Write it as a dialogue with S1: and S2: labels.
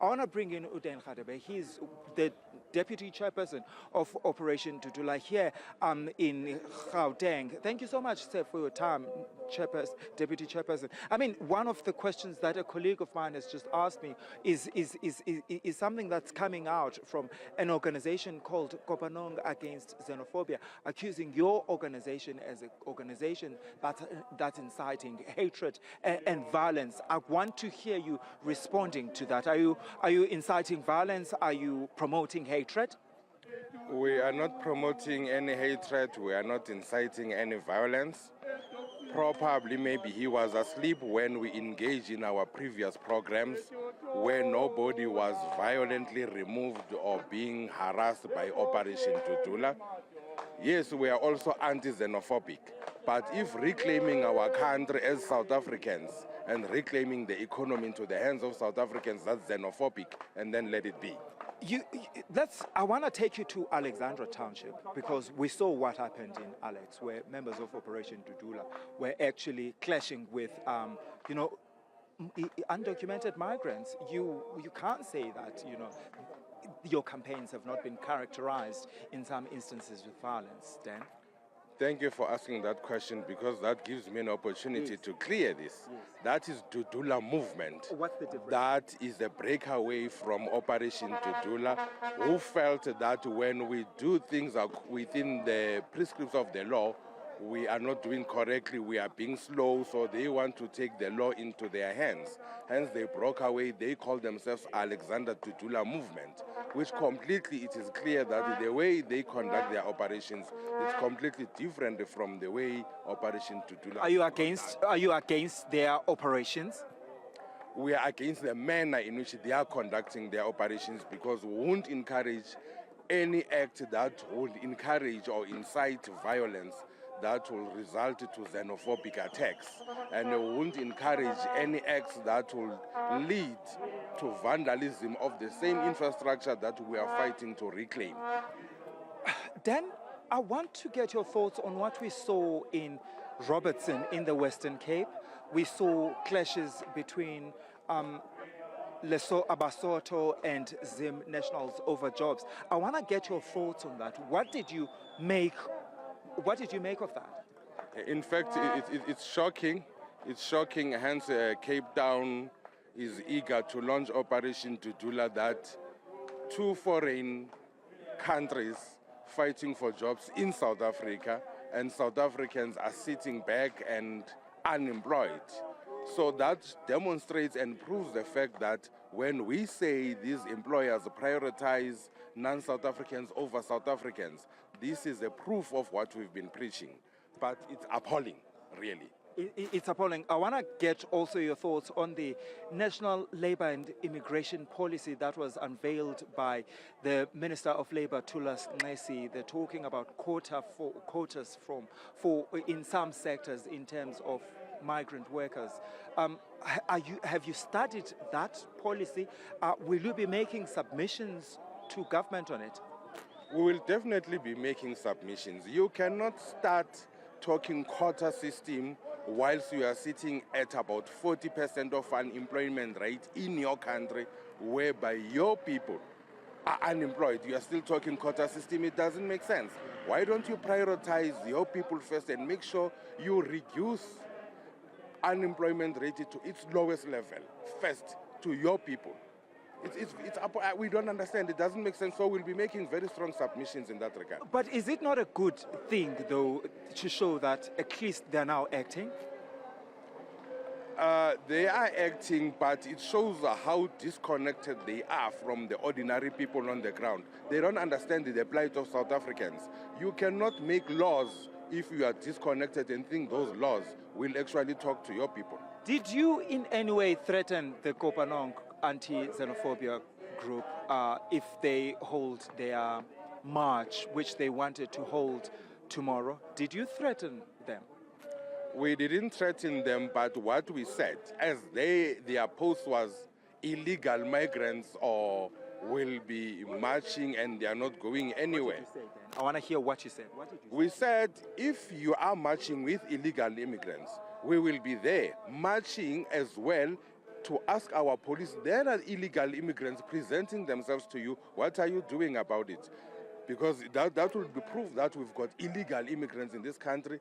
S1: I want to bring in Dan Radebe. He's the Deputy Chairperson of Operation Dudula here in Gauteng. Thank you so much, sir, for your time, Deputy Chairperson. I mean, one of the questions that a colleague of mine has just asked me is something that's coming out from an organization called Kopanong Against Xenophobia, accusing your organization as an organization that's inciting hatred and violence. I want to hear you responding to that. Are you inciting violence? Are you promoting hatred?
S2: We are not promoting any hatred. We are not inciting any violence. Probably maybe he was asleep when we engaged in our previous programs where nobody was violently removed or being harassed by Operation Dudula. Yes, we are also anti-xenophobic. But if reclaiming our country as South Africans and reclaiming the economy into the hands of South Africans, that's xenophobic, and then let it be.
S1: I want to take you to Alexandra Township, because we saw what happened in Alex, where members of Operation Dudula were actually clashing with, undocumented migrants. You can't say that, your campaigns have not been characterized in some instances with violence, Dan.
S2: Thank you for asking that question, because that gives me an opportunity to clear this.
S1: Yes.
S2: That is Dudula movement.
S1: What's the difference?
S2: That is the breakaway from Operation Dudula, who felt that when we do things within the prescriptions of the law, we are not doing correctly, we are being slow, so they want to take the law into their hands. Hence they broke away, they call themselves Alexander Dudula movement, which completely, it is clear that the way they conduct their operations is completely different from the way Operation Dudula.
S1: Are you against their operations?
S2: We are against the manner in which they are conducting their operations, because we won't encourage any act that would encourage or incite violence that will result to xenophobic attacks, and we won't encourage any acts that will lead to vandalism of the same infrastructure that we are fighting to reclaim.
S1: Dan, I want to get your thoughts on what we saw in Robertson in the Western Cape. We saw clashes between Soweto and Zim nationals over jobs. I want to get your thoughts on that. What did you make of that?
S2: In fact, it's shocking. It's shocking. Hence, Cape Town is eager to launch Operation Dudula, that two foreign countries fighting for jobs in South Africa, and South Africans are sitting back and unemployed. So that demonstrates and proves the fact that when we say these employers prioritize non-South Africans over South Africans, this is a proof of what we've been preaching. But it's appalling, really.
S1: It's appalling. I want to get also your thoughts on the National Labour and Immigration Policy that was unveiled by the Minister of Labour, Thulas Nxesi. They're talking about quotas for in some sectors in terms of migrant workers. Have you studied that policy? Will you be making submissions to government on it?
S2: We will definitely be making submissions. You cannot start talking quota system whilst you are sitting at about 40% of unemployment rate in your country, whereby your people are unemployed. You are still talking quota system. It doesn't make sense. Why don't you prioritize your people first and make sure you reduce unemployment rate to its lowest level first to your people? We don't understand. It doesn't make sense. So we'll be making very strong submissions in that regard.
S1: But is it not a good thing, though, to show that at least they're now acting?
S2: They are acting, but it shows how disconnected they are from the ordinary people on the ground. They don't understand the plight of South Africans. You cannot make laws if you are disconnected and think those laws will actually talk to your people.
S1: Did you in any way threaten the Kopanong anti-xenophobia group if they hold their march, which they wanted to hold tomorrow? Did you threaten them?
S2: We didn't threaten them, but what we said, as their post was illegal migrants or will be marching and they are not going anywhere.
S1: What did you say then? I want to hear what you said. What did you say?
S2: We said, if you are marching with illegal immigrants, we will be there marching as well to ask our police, there are illegal immigrants presenting themselves to you. What are you doing about it? Because that will be proof that we've got illegal immigrants in this country.